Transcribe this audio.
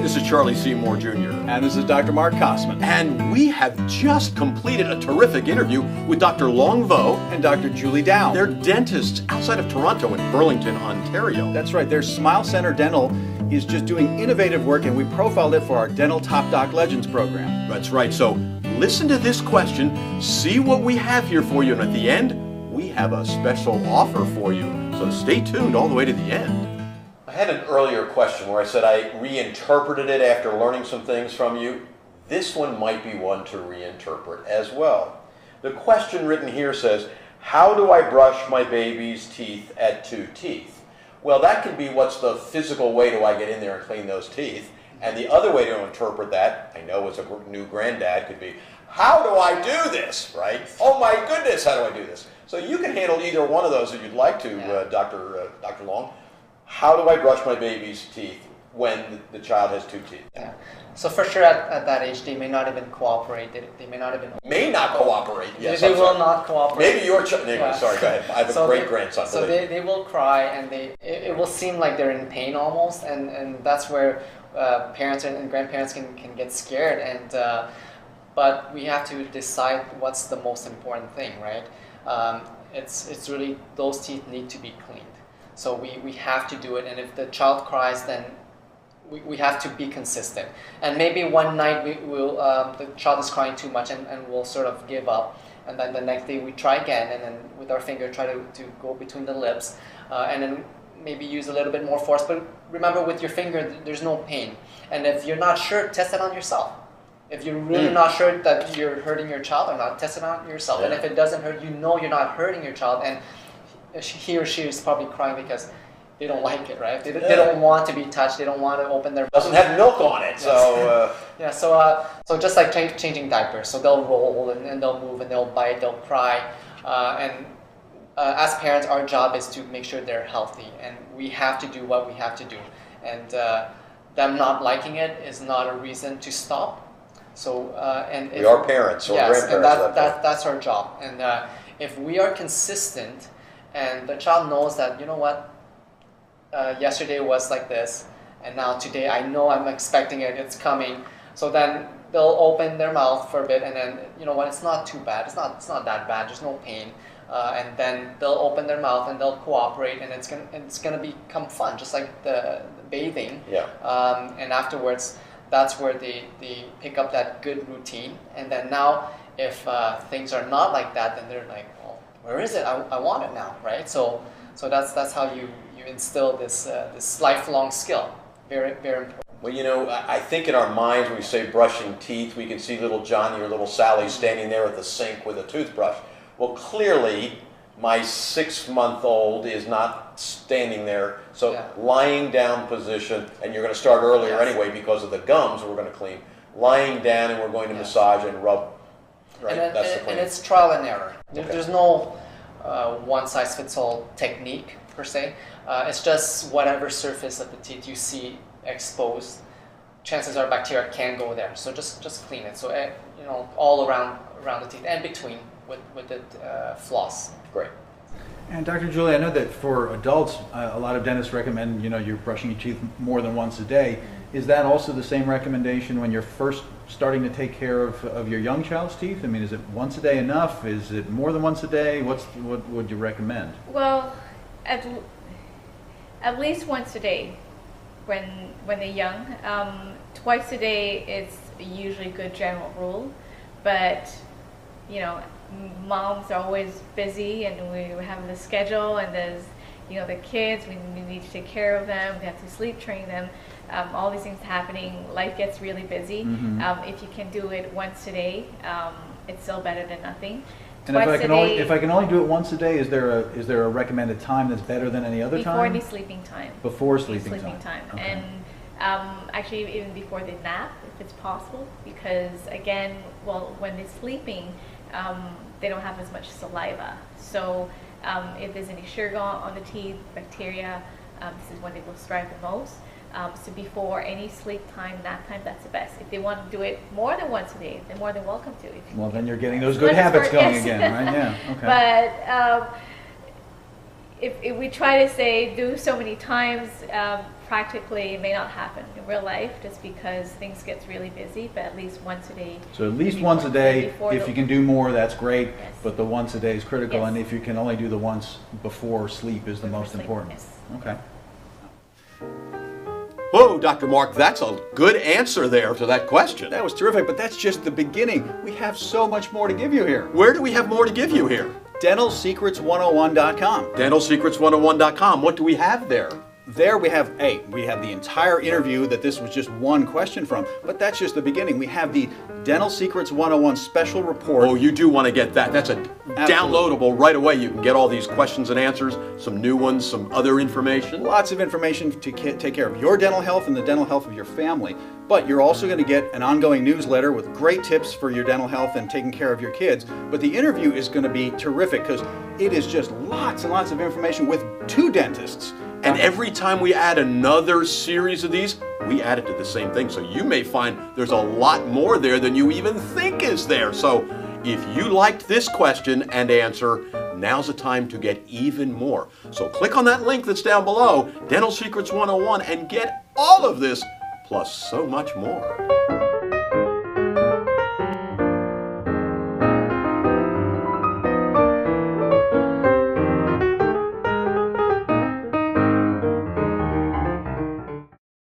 this is Charlie Seymour Jr. And this is Dr. Mark Kosman. And we have just completed a terrific interview with Dr. Longvo And Dr. Julie Dow. They're dentists outside of Toronto in Burlington, Ontario. That's right, their Smile Center Dental is just doing innovative work, and we profiled it for our Dental Top Doc Legends program. That's right, so listen to this question, see what we have here for you, and at the end, we have a special offer for you. So stay tuned all the way to the end. I had an earlier question where I said I reinterpreted it after learning some things from you. This one might be one to reinterpret as well. The question written here says, how do I brush my baby's teeth at 2 teeth? Well, that could be what's the physical way do I get in there and clean those teeth. And the other way to interpret that, I know as a new granddad, could be, how do I do this, right? Oh my goodness, how do I do this? So you can handle either one of those if you'd like to, Dr. Long. How do I brush my baby's teeth when the child has 2 teeth? Yeah. So for sure at that age, they may not even cooperate. They may not even... May not cooperate, yes. They will not cooperate. Maybe your child... Anyway, sorry, go ahead. I have a great-grandson. So they will cry, and it will seem like they're in pain almost, and that's where parents and grandparents can get scared. And but we have to decide what's the most important thing, right? It's really, those teeth need to be cleaned. So we have to do it, and if the child cries, then we have to be consistent. And maybe one night the child is crying too much, and we'll sort of give up, and then the next day we try again, and then with our finger try to go between the lips, and then maybe use a little bit more force. But remember, with your finger, there's no pain. And if you're not sure, test it on yourself. If you're really not sure that you're hurting your child or not, test it on yourself. Yeah. And if it doesn't hurt, you know you're not hurting your child, and he or she is probably crying because they don't like it, right? They don't want to be touched. They don't want to open their... Doesn't have milk on it, so... Yeah, so just like changing diapers. So they'll roll, and they'll move, and they'll bite, they'll cry. And as parents, our job is to make sure they're healthy. And we have to do what we have to do. And them not liking it is not a reason to stop. So we are parents or grandparents. And that's our job. And if we are consistent, and the child knows that, you know what, yesterday was like this, and now today I know I'm expecting it, it's coming. So then they'll open their mouth for a bit, and then, you know what, it's not too bad, it's not that bad, there's no pain. And then they'll open their mouth and they'll cooperate, and it's gonna become fun, just like the bathing. Yeah. And afterwards, that's where they pick up that good routine. And then now, if things are not like that, then they're like, well, where is it? I want it now, right? So that's how you instill this lifelong skill. Very, very important. Well, you know, I think in our minds when we say brushing teeth, we can see little Johnny or little Sally standing there at the sink with a toothbrush. Well, clearly, my 6-month-old is not standing there. So lying down position, and you're going to start earlier anyway because of the gums we're going to clean. Lying down, and we're going to massage and rub. Right? And it's trial and error. There's no one-size-fits-all technique per se. It's just whatever surface of the teeth you see exposed, chances are bacteria can go there. So just clean it. So you know, all around the teeth and between with the floss. Great. And Dr. Julie, I know that for adults, a lot of dentists recommend, you know, you're brushing your teeth more than once a day. Is that also the same recommendation when you're first starting to take care of your young child's teeth? I mean, is it once a day enough? Is it more than once a day? What would you recommend? Well, at least once a day when they're young. Twice a day is usually a good general rule, but you know, moms are always busy, and we have the schedule, and there's, you know, the kids, we need to take care of them, we have to sleep train them, all these things happening, life gets really busy. If you can do it once a day, it's still better than nothing. And if I can only do it once a day, is there a recommended time that's better than any other time? Before any sleeping time. Before sleeping time. Okay. And actually even before they nap, if it's possible, because again, well, when they're sleeping, they don't have as much saliva. So if there's any sugar on the teeth, bacteria, this is when they will strive the most. So before any sleep time, nap time, that's the best. If they want to do it more than once a day, they're more than welcome to. Well, then you're getting those good habits going again, right? Yeah. Okay. But if we try to say do so many times, practically it may not happen in real life just because things gets really busy, but at least once a day. So at least once a day. Before If the- you can do more, that's great. Yes. But the once a day is critical, Yes. and if you can only do the once before sleep is the Before most sleep, important. yes. Okay. Whoa, Dr. Mark, that's a good answer there to that question. That was terrific, but that's just the beginning. We have so much more to give you here. Where do we have more to give you here? DentalSecrets101.com. DentalSecrets101.com. What do we have there? There we have the entire interview that this was just one question from, but that's just the beginning. We have the Dental Secrets 101 special report. Oh, you do want to get that. That's a downloadable right away. You can get all these questions and answers, some new ones, some other information. Lots of information to take care of your dental health and the dental health of your family. But you're also going to get an ongoing newsletter with great tips for your dental health and taking care of your kids. But the interview is going to be terrific because it is just lots and lots of information with two dentists. And every time we add another series of these, we add it to the same thing. So you may find there's a lot more there than you even think is there. So if you liked this question and answer, now's the time to get even more. So click on that link that's down below, Dental Secrets 101, and get all of this, plus so much more.